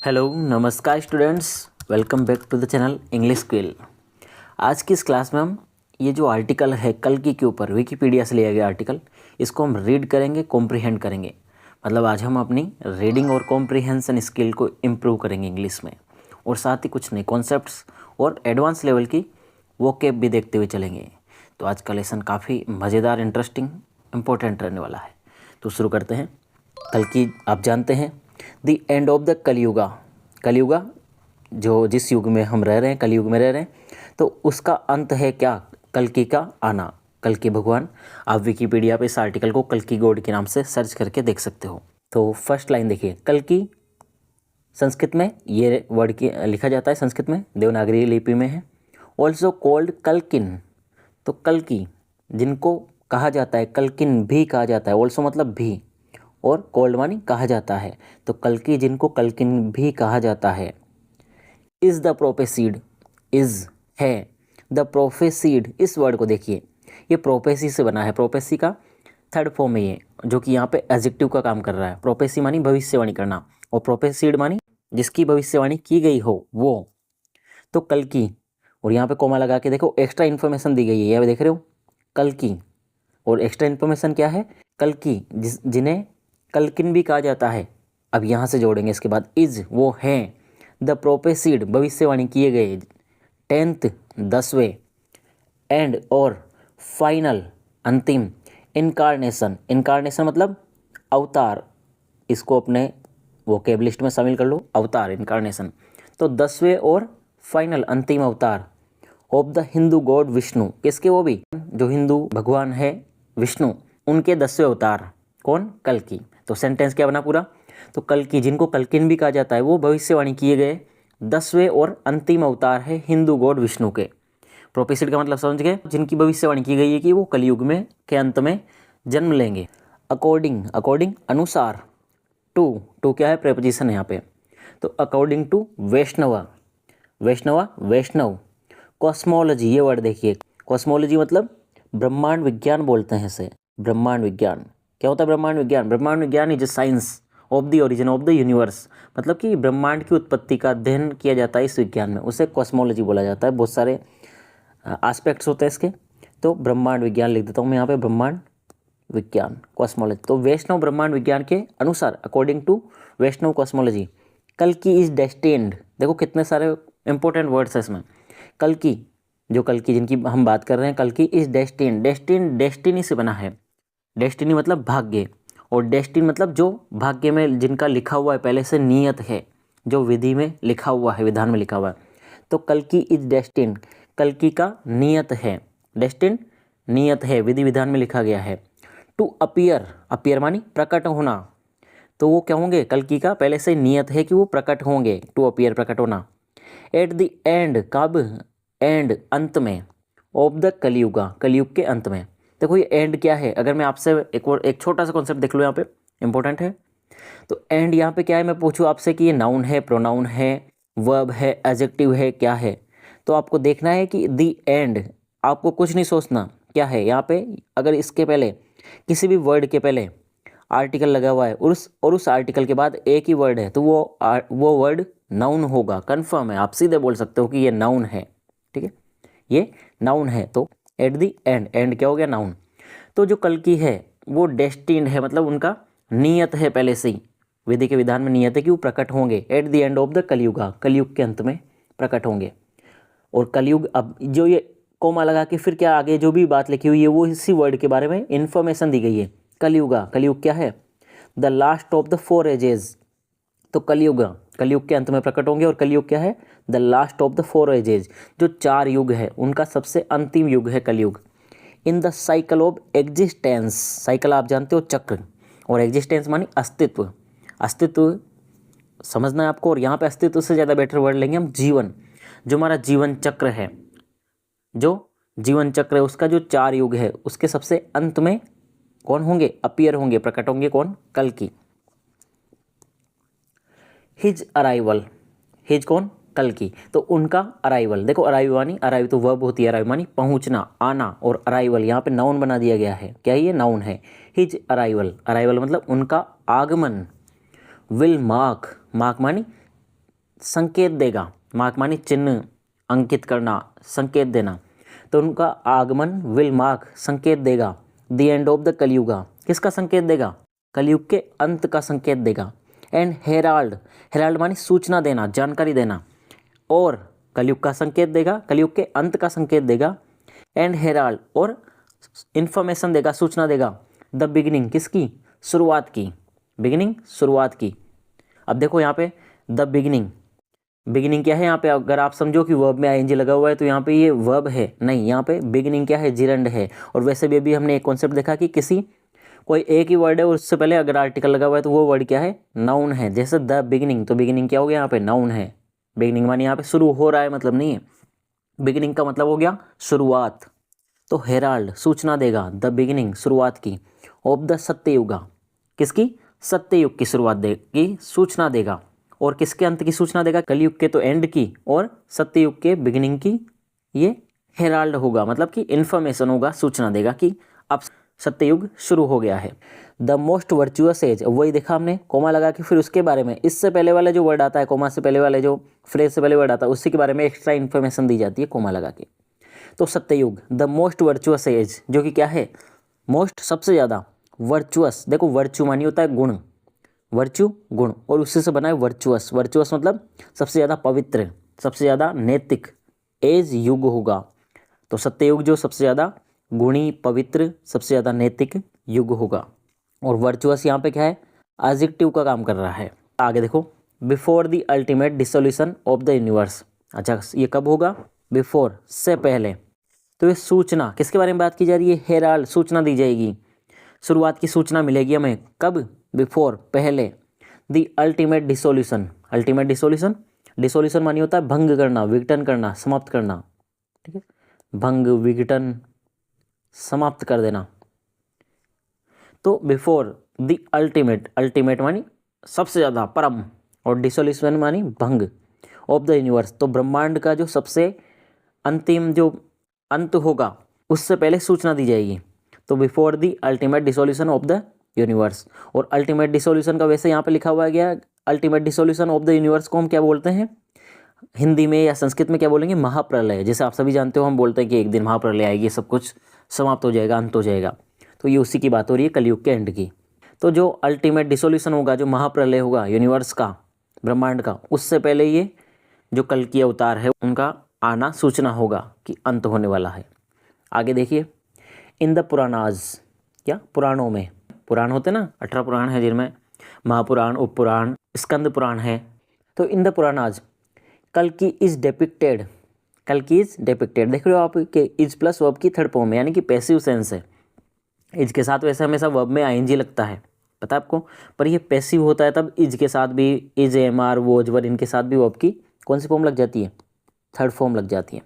Hello नमस्कार students, welcome back to the channel English Quill. आज की इस क्लास में हम ये जो आर्टिकल है कल्कि के ऊपर विकिपीडिया से लिया गया आर्टिकल, इसको हम रीड करेंगे, कॉम्प्रिहेंड करेंगे। मतलब आज हम अपनी रीडिंग और कॉम्प्रिहेंशन स्किल को इम्प्रूव करेंगे इंग्लिश में, और साथ ही कुछ नए कॉन्सेप्ट्स और एडवांस लेवल की वोकैब भी देखते हुए चलेंगे। तो आज का लेसन काफ़ी मज़ेदार, इंटरेस्टिंग, इम्पोर्टेंट रहने वाला है। तो शुरू करते हैं। कल्कि आप जानते हैं the end of the Kalyuga. Kalyuga जो जिस युग में हम रह रहे हैं, कलयुग में रह रहे हैं, तो उसका अंत है क्या? कल्कि का आना, कल्कि भगवान। आप विकिपीडिया पे इस आर्टिकल को कल्कि गॉड के नाम से सर्च करके देख सकते हो। तो फर्स्ट लाइन देखिए, कल्कि संस्कृत में ये वर्ड की लिखा जाता है, संस्कृत में देवनागरी लिपि में है। ऑल्सो कॉल्ड कल्किन, तो कल्कि जिनको कहा जाता है, कल्किन भी कहा जाता है। ऑल्सो मतलब भी, और कॉल्ड मानी कहा जाता है। तो कल्कि जिनको कल्किन भी कहा जाता है। इज़ द प्रोफेसीड, इज़ है, द प्रोफेसीड, इस वर्ड को देखिए, ये प्रोफेसी से बना है। प्रोफेसी का थर्ड फॉर्म है ये, जो कि यहाँ पे एडजेक्टिव का काम कर रहा है। प्रोफेसी मानी भविष्यवाणी करना, और प्रोफेसीड मानी जिसकी भविष्यवाणी की गई हो वो। तो कल्कि, और यहाँ पे कोमा लगा के देखो, एक्स्ट्रा इन्फॉर्मेशन दी गई है, ये देख रहे हो, कल्कि। और एक्स्ट्रा इन्फॉर्मेशन क्या है? कल्कि जिन्हें कल्किन भी कहा जाता है। अब यहाँ से जोड़ेंगे इसके बाद, इज वो हैं, द प्रोफेसीड भविष्यवाणी किए गए, 10th 10वें, एंड और फाइनल अंतिम, इनकारनेशन, इनकारनेशन मतलब अवतार, इसको अपने वोकैब लिस्ट में शामिल कर लो, अवतार, इनकारनेशन। तो 10वें और फाइनल अंतिम अवतार of the Hindu God Vishnu, किसके? वो भी जो हिंदू भगवान है विष्णु, उनके 10वें अवतार कौन? कल्कि। तो सेंटेंस क्या बना पूरा? तो कल्कि जिनको कल्किन भी कहा जाता है, वो भविष्यवाणी किए गए 10वें और अंतिम अवतार है हिंदू गॉड विष्णु के। प्रोफेसीड का मतलब समझ गए, जिनकी भविष्यवाणी की गई है कि वो कलयुग में के अंत में जन्म लेंगे। अकॉर्डिंग, अकॉर्डिंग अनुसार, टू, टू क्या है? प्रेपोजिशन है यहाँ पे। तो according to Vaishnav, Vaishnav, Vaishnav. Cosmology, ये वर्ड देखिए, कॉस्मोलॉजी मतलब ब्रह्मांड विज्ञान बोलते हैं इसे। ब्रह्मांड विज्ञान क्या होता है? ब्रह्मांड विज्ञान, ब्रह्मांड विज्ञान is science of the origin of the universe. मतलब कि ब्रह्मांड की उत्पत्ति का अध्ययन किया जाता है इस विज्ञान में, उसे कॉस्मोलॉजी बोला जाता है। बहुत सारे एस्पेक्ट्स होते हैं इसके, तो ब्रह्मांड विज्ञान लिख देता हूँ मैं यहाँ पे, ब्रह्मांड विज्ञान, कॉस्मोलॉजी। तो वैष्णव ब्रह्मांड विज्ञान के अनुसार, अकॉर्डिंग टू वैष्णव कॉस्मोलॉजी, कल्कि इज डेस्टिन्ड। देखो कितने सारे इंपॉर्टेंट वर्ड्स हैं इसमें। कल्कि, जो कल्कि जिनकी हम बात कर रहे हैं, कल्कि इज डेस्टिन्ड, डेस्टिन डेस्टिनी से बना है। डेस्टिनी मतलब भाग्य, और डेस्टिन मतलब जो भाग्य में जिनका लिखा हुआ है पहले से, नियत है, जो विधि में लिखा हुआ है, विधान में लिखा हुआ है। तो कल्कि इज डेस्टिन, कल्कि का नियत है, डेस्टिन नियत है, विधि विधान में लिखा गया है। टू अपीयर, अपीयर मानी प्रकट होना, तो वो क्या होंगे? कल्कि का पहले से नियत है कि वो प्रकट होंगे, टू अपीयर प्रकट होना। एट द एंड, कब? एंड अंत में, ऑफ द कलयुगा, कलयुग के अंत में। देखो ये एंड क्या है? अगर मैं आपसे एक छोटा सा कॉन्सेप्ट देख लो, यहाँ पे इंपॉर्टेंट है। तो एंड यहाँ पे क्या है? मैं पूछूँ आपसे कि ये नाउन है, प्रोनाउन है, वर्ब है, एडजेक्टिव है, क्या है? तो आपको देखना है कि दी एंड, आपको कुछ नहीं सोचना क्या है यहाँ पे। अगर इसके पहले किसी भी वर्ड के पहले आर्टिकल लगा हुआ है, और उस आर्टिकल के बाद एक ही वर्ड है, तो वो वर्ड नाउन होगा, कन्फर्म है। आप सीधे बोल सकते हो कि ये नाउन है, ठीक है, ये नाउन है। तो एट दी एंड, एंड क्या हो गया? नाउन। तो जो कल्कि है वो डेस्टिन्ड है, मतलब उनका नियत है, पहले से ही विधि के विधान में नियत है कि वो प्रकट होंगे at the end of the Kalyuga, कलयुग के अंत में प्रकट होंगे। और कलयुग, अब जो ये कोमा लगा के फिर क्या आगे जो भी बात लिखी हुई है वो इसी वर्ड के बारे में इंफॉर्मेशन दी गई है। कलयुगा, कलयुग क्या है? The last of the 4 ages. तो कलयुग, कलयुग के अंत में प्रकट होंगे, और कलयुग क्या है? The last of the 4 edges, जो 4 युग है उनका सबसे अंतिम युग है कलयुग। In the cycle of existence, cycle आप जानते हो, चक्र, और एग्जिस्टेंस मानी अस्तित्व, अस्तित्व समझना है आपको। और यहाँ पे अस्तित्व से ज़्यादा बेटर वर्ड लेंगे हम, जीवन। जो हमारा जीवन चक्र है, जो जीवन चक्र है, उसका जो 4 युग है, उसके सबसे अंत में कौन होंगे? अपीयर होंगे, प्रकट होंगे, कौन? कल्कि। हिज अराइवल, हिज कौन? कल्कि। तो उनका अराइवल, देखो अराइव मानी, अराइव तो वर्ब होती है, अराइव मानी पहुंचना, आना, और अराइवल यहाँ पे नाउन बना दिया गया है। क्या ये? नाउन है। हिज अराइवल, अराइवल मतलब उनका आगमन। विल मार्क, मार्क मानी संकेत देगा, मार्क मानी चिन्ह, अंकित करना, संकेत देना, तो उनका आगमन विल मार्क संकेत देगा the end of the Kalyuga, किसका संकेत देगा, कलयुग के अंत का संकेत देगा। एंड हेराल्ड, हेराल्ड मानी सूचना देना, जानकारी देना, और कलयुग का संकेत देगा, कलयुग के अंत का संकेत देगा। एंड हेराल्ड, और इंफॉर्मेशन देगा, सूचना देगा द बिगिनिंग, किसकी, शुरुआत की, बिगिनिंग शुरुआत की। अब देखो यहाँ पे द बिगिनिंग, बिगिनिंग क्या है यहाँ पे, अगर आप समझो कि वर्ब में आईएनजी लगा हुआ है तो यहाँ पे ये वर्ब है नहीं, यहाँ पे बिगिनिंग क्या है, जिरंड है। और वैसे भी अभी हमने एक कॉन्सेप्ट देखा कि किसी कोई एक ही वर्ड है और उससे पहले अगर आर्टिकल लगा हुआ है तो वो वर्ड क्या है, नाउन है। जैसे द बिगिनिंग, तो बिगिनिंग क्या हो गया यहाँ पे, नाउन है। बिगिनिंग मानी यहाँ पे शुरू हो रहा है मतलब नहीं है, बिगिनिंग का मतलब हो गया शुरुआत। तो हेराल्ड सूचना देगा, द बिगिनिंग शुरुआत की, ऑफ द सत्ययुगा, किसकी, सत्ययुग की शुरुआत की सूचना देगा। और किसके अंत की सूचना देगा, कलयुग के तो एंड की, और सत्ययुग के बिगिनिंग की। ये हेराल्ड होगा, मतलब कि इन्फॉर्मेशन होगा, सूचना देगा कि अब सत्ययुग शुरू हो गया है। द मोस्ट वर्चुअस एज, वही देखा हमने, कोमा लगा के फिर उसके बारे में, इससे पहले वाला जो वर्ड आता है, कोमा से पहले वाले जो फ्रेज से पहले वर्ड आता है, उसी के बारे में एक्स्ट्रा इन्फॉर्मेशन दी जाती है कोमा लगा के। तो सत्ययुग, द मोस्ट वर्चुअस एज, जो कि क्या है, मोस्ट सबसे ज़्यादा, वर्चुअस, देखो वर्चू मानी होता है गुण, वर्चू गुण, और उससे से बना है वर्चुअस, वर्चुअस मतलब सबसे ज़्यादा पवित्र, सबसे ज़्यादा नैतिक, एज युग होगा। तो सत्ययुग जो सबसे ज़्यादा गुणी, पवित्र, सबसे ज़्यादा नैतिक युग होगा। और वर्चुअस यहाँ पे क्या है, एडजेक्टिव का काम कर रहा है। आगे देखो, before the ultimate dissolution of the universe, अच्छा ये कब होगा, बिफोर से पहले। तो ये सूचना किसके बारे में बात की जा रही है, हेराल्ड, सूचना दी जाएगी, शुरुआत की सूचना मिलेगी हमें, कब, बिफोर पहले, the ultimate dissolution, ultimate dissolution, dissolution मानी होता है भंग करना, विघटन करना, समाप्त करना, ठीक है, भंग, विघटन, समाप्त कर देना। तो बिफोर द अल्टीमेट, अल्टीमेट मानी सबसे ज़्यादा, परम, और डिसोल्यूशन मानी भंग, ऑफ द यूनिवर्स, तो ब्रह्मांड का जो सबसे अंतिम जो अंत होगा उससे पहले सूचना दी जाएगी। तो before the ultimate dissolution of the universe, और अल्टीमेट डिसोल्यूशन का वैसे यहाँ पे लिखा हुआ गया, ultimate dissolution of the universe को हम क्या बोलते हैं, हिंदी में या संस्कृत में क्या बोलेंगे, महाप्रलय। जैसे आप सभी जानते हो, हम बोलते हैं कि एक दिन महाप्रलय आएगी, सब कुछ समाप्त हो जाएगा, अंत हो जाएगा। तो ये उसी की बात हो रही है, कलयुग के एंड की। तो जो अल्टीमेट डिसोल्यूशन होगा, जो महाप्रलय होगा यूनिवर्स का, ब्रह्मांड का, उससे पहले ये जो कल की अवतार है उनका आना सूचना होगा कि अंत होने वाला है। आगे देखिए, इन द पुराणाज, क्या पुराणों में, पुराण होते ना, 18 पुराण है जिनमें महापुराण, उपपुराण, स्कंद पुराण है। तो इन द पुराणाज कल की इज डिपिक्टेड, कल की इज डिपिक्टेड, देख रहे हो आप कि इज प्लस वर्ब की थर्ड फॉर्म में, यानी कि पैसिव सेंस है। इज के साथ वैसे हमेशा वर्ब में आईएनजी लगता है, पता है आपको, पर ये पैसिव होता है तब इज के साथ भी, इज, एम आर, वोज, वर, इनके साथ भी वर्ब की कौन सी फॉर्म लग जाती है, थर्ड फॉर्म लग जाती है।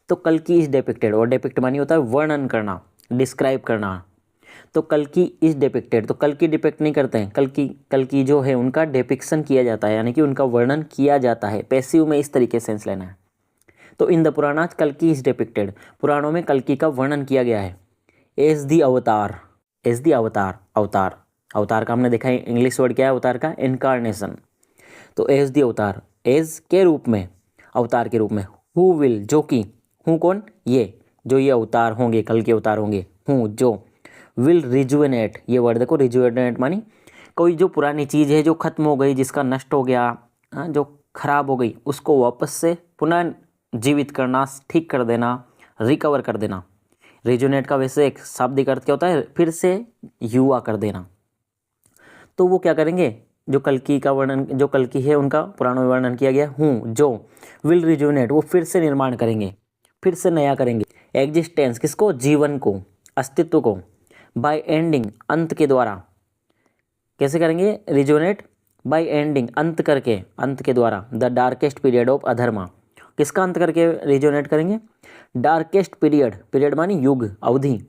तो कल की इज डिपिक्टेड, और डिपिक्ट मानी होता है वर्णन करना, डिस्क्राइब करना। तो कल की इज डिपिक्टेड, तो कल की डिपिक्ट नहीं करते हैं, कल की जो है उनका डिपिक्शन किया जाता है, यानी कि उनका वर्णन किया जाता है। पैसिव में इस तरीके से सेंस लेना है। तो इन द पुराणाज कल की इज डिपिक्टेड, पुराणों में कल की का वर्णन किया गया है। एज दी अवतार, एज दी अवतार, अवतार, अवतार का हमने देखा है इंग्लिश वर्ड क्या है अवतार का, इनकारनेशन। तो एज दी अवतार, एज के रूप में, अवतार के रूप में। हु विल, जो कि, हूँ कौन, ये जो ये अवतार होंगे, कल के अवतार होंगे, हूँ जो, विल रिजुवेनेट, ये वर्ड देखो, रिजुवेनेट मानी कोई जो पुरानी चीज़ है जो खत्म हो गई, जिसका नष्ट हो गया, जो खराब हो गई, उसको वापस से पुनः जीवित करना, ठीक कर देना, रिकवर कर देना। रिजुवेनेट का वैसे एक शाब्दिक अर्थ क्या होता है, फिर से युवा कर देना। तो वो क्या करेंगे, जो कल की का वर्णन, जो कल की है उनका पुराणों में वर्णन किया गया, हूँ जो, विल रिजुवेनेट, वो फिर से निर्माण करेंगे, फिर से नया करेंगे। एग्जिस्टेंस किसको, जीवन को, अस्तित्व को। बाय एंडिंग, अंत के द्वारा, कैसे करेंगे, रिजुवेनेट बाय एंडिंग, अंत करके, अंत के द्वारा। द डार्केस्ट पीरियड ऑफ अधर्मा, किसका अंत करके रिजुवेनेट करेंगे, डार्केस्ट पीरियड, पीरियड मानी युग, अवधि,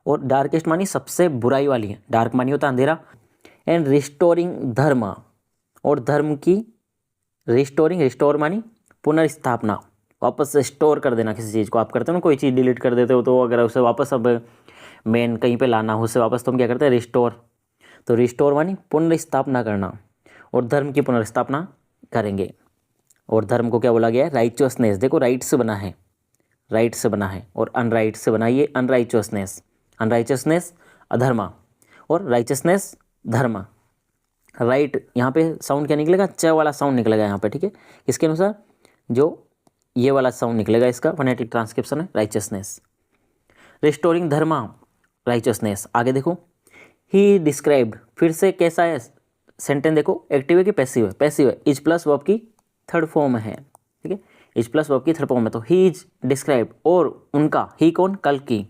और डार्केस्ट मानी सबसे बुराई वाली है, डार्क मानी होता अंधेरा। एंड रिस्टोरिंग धर्म, और धर्म की रिस्टोरिंग, रिस्टोर मानी पुनर्स्थापना, वापस से स्टोर कर देना किसी चीज़ को। आप करते हो ना, कोई चीज़ डिलीट कर देते हो, तो अगर उसे वापस अब मेन कहीं पे लाना हो उसे वापस, तो हम क्या करते हैं, रिस्टोर। तो रिस्टोर मानी पुनर्स्थापना करना, और धर्म की पुनर्स्थापना करेंगे। और धर्म को क्या बोला गया है, राइचुअसनेस। देखो राइट से बना है, राइट से बना है, और अनराइट से बना, ये अनराइचुअसनेस, अनराइचुअसनेस अधर्मा, और राइचुअसनेस धर्मा। राइट यहाँ पे साउंड क्या निकलेगा, च वाला साउंड निकलेगा यहाँ पे, ठीक है। इसके अनुसार जो ये वाला साउंड निकलेगा, इसका फोनेटिक ट्रांसक्रिप्शन है राइचुअसनेस। रिस्टोरिंग धर्मा राइचुअसनेस। आगे देखो, ही डिस्क्राइब्ड, फिर से कैसा है सेंटेंस, देखो एक्टिव है कि पैसिव है, पैसिव है, इज प्लस वर्ब की थर्ड फॉर्म है, ठीक है, इज प्लस वर्ब की थर्ड फॉर्म है। तो ही इज डिस्क्राइब्ड, और उनका, ही कौन, कल्कि,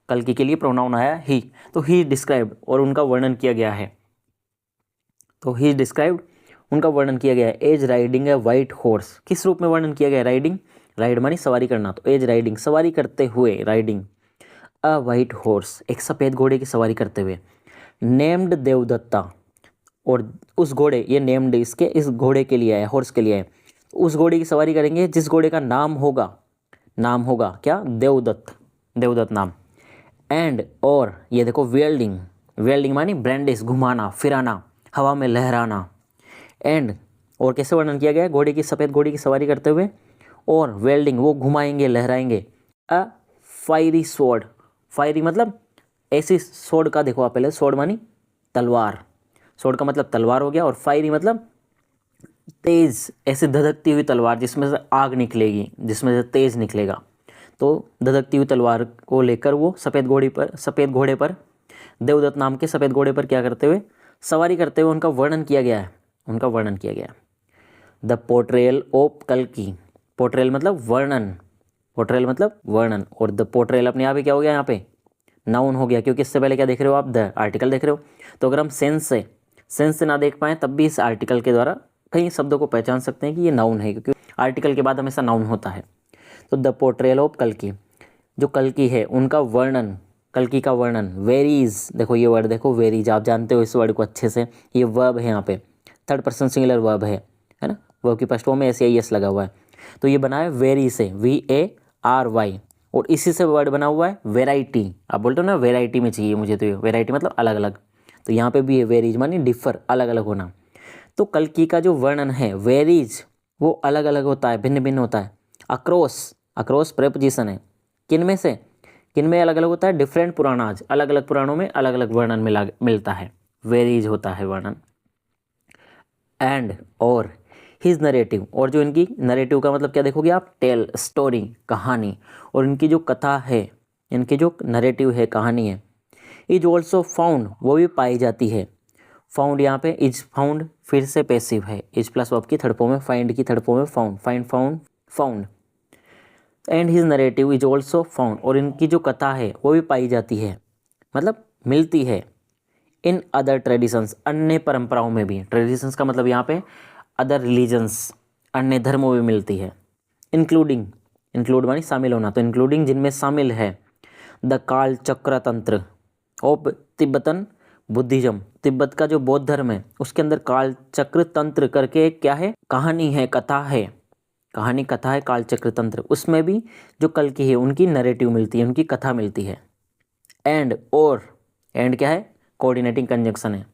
कल्कि के लिए प्रोनाउन आया ही, तो ही डिस्क्राइब्ड और उनका वर्णन किया गया है। तो ही डिस्क्राइब्ड, उनका वर्णन किया गया है एज राइडिंग ए वाइट हॉर्स। किस रूप में वर्णन किया गया है, राइडिंग, राइड मानी सवारी करना, तो एज राइडिंग सवारी करते हुए, राइडिंग अ वाइट हॉर्स एक सफ़ेद घोड़े की सवारी करते हुए, नेम्ड देवदत्ता, और उस घोड़े, ये नेम्ड इसके, इस घोड़े के लिए है, हॉर्स के लिए है, उस घोड़े की सवारी करेंगे जिस घोड़े का नाम होगा, नाम होगा क्या, देवदत्त, देवदत्त नाम। एंड और ये देखो वेल्डिंग, वेल्डिंग मानी ब्रैंडिस घुमाना फिराना, हवा में लहराना। एंड और कैसे वर्णन किया गया है, घोड़े की, सफ़ेद घोड़े की सवारी करते हुए, और वेल्डिंग वो घुमाएंगे लहराएंगे, अ फायरी स्वॉर्ड, फायरी मतलब ऐसी स्वॉर्ड का, देखो आप पहले, स्वॉर्ड मानी तलवार, स्वॉर्ड का मतलब तलवार हो गया, और फायरी मतलब तेज, ऐसे धधकती हुई तलवार जिसमें से आग निकलेगी, जिसमें से तेज निकलेगा, तो धधकती हुई तलवार को लेकर वो सफ़ेद घोड़े पर देवदत्त नाम के सफ़ेद घोड़े पर क्या करते हुए, सवारी करते हुए उनका वर्णन किया गया है, उनका वर्णन किया गया है। द पोर्ट्रेयल ऑफ कल्कि, पोर्ट्रेयल मतलब वर्णन, पोर्ट्रेयल मतलब वर्णन, और द पोर्ट्रेयल अपने आप ही क्या हो गया यहाँ पे, नाउन हो गया, क्योंकि इससे पहले क्या देख रहे हो आप, द आर्टिकल देख रहे हो। तो अगर हम सेंस से ना देख पाएँ तब भी इस आर्टिकल के द्वारा कई शब्दों को पहचान सकते हैं कि ये नाउन है, क्योंकि आर्टिकल के बाद हमेशा नाउन होता है। तो द पोर्ट्रेयल ऑफ कल्कि, जो कल्कि है उनका वर्णन, कल्कि का वर्णन, वेरीज, देखो ये वर्ड देखो वेरीज, आप जानते हो इस वर्ड को अच्छे से, ये वर्ब है यहाँ पे, थर्ड पर्सन सिंगुलर वर्ब है ना, वर्ब की फर्स्ट फॉर्म में एस लगा हुआ है, तो ये बना है वेरी से, VARY, और इसी से वर्ड बना हुआ है वेराइटी। आप बोलते हो ना वेराइटी में चाहिए मुझे, तो ये वेराइटी मतलब अलग अलग, तो यहाँ पे भी है वेरीज मानी डिफर, अलग अलग होना। तो कल्कि का जो वर्णन है वेरीज, वो अलग अलग होता है, भिन्न भिन्न होता है। अक्रॉस, अक्रॉस प्रेपोजिशन है, किन में से, किन में अलग अलग होता है, डिफरेंट पुराणाज, अलग अलग पुराणों में अलग अलग वर्णन मिलता है, वेरीज होता है वर्णन। एंड और हिज नरेटिव, और जो इनकी नरेटिव का मतलब क्या देखोगे आप, टेल, स्टोरी, कहानी, और इनकी जो कथा है, इनकी जो नरेटिव है, कहानी है, इज ऑल्सो फाउंड, वो भी पाई जाती है। फाउंड यहाँ पे इज फाउंड फिर से पैसिव है, इज प्लस वर्ब की थर्ड फॉर्म में, फाइंड की थर्ड फॉर्म में found, find found found. And his narrative is also found, और इनकी जो कथा है वो भी पाई जाती है, मतलब मिलती है, इन अदर ट्रेडिशंस, अन्य परंपराओं में भी, ट्रेडिशंस का मतलब यहाँ पे अदर रिलीजन्स, अन्य धर्मों में मिलती है। इंक्लूडिंग, इंक्लूड मानी शामिल होना, तो इंक्लूडिंग जिनमें शामिल है द काल चक्र तंत्र ऑफ तिब्बतन बुद्धिज्म, तिब्बत का जो बौद्ध धर्म है उसके अंदर काल चक्र तंत्र करके क्या है, कहानी है, कथा है, कहानी कथा है काल चक्र तंत्र, उसमें भी जो कल्कि है उनकी नरेटिव मिलती है, उनकी कथा मिलती है। एंड और, एंड क्या है, कोऑर्डिनेटिंग कंजंक्शन है।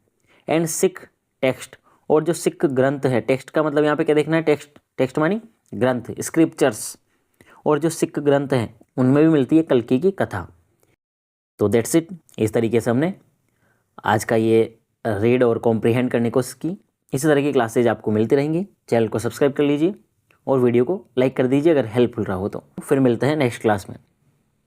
एंड सिख टेक्स्ट, और जो सिख ग्रंथ है, टेक्स्ट का मतलब यहाँ पे क्या देखना है, टेक्स्ट, टेक्स्ट मानी ग्रंथ, स्क्रिप्चर्स, और जो सिख ग्रंथ हैं उनमें भी मिलती है कल्कि की कथा। तो दैट्स इट, इस तरीके से हमने आज का ये रीड और कॉम्प्रिहेंड करने की कोशिश की। इसी तरह की क्लासेज आपको मिलती रहेंगी। चैनल को सब्सक्राइब कर लीजिए और वीडियो को लाइक कर दीजिए अगर हेल्पफुल रहा हो तो। फिर मिलते हैं नेक्स्ट क्लास में।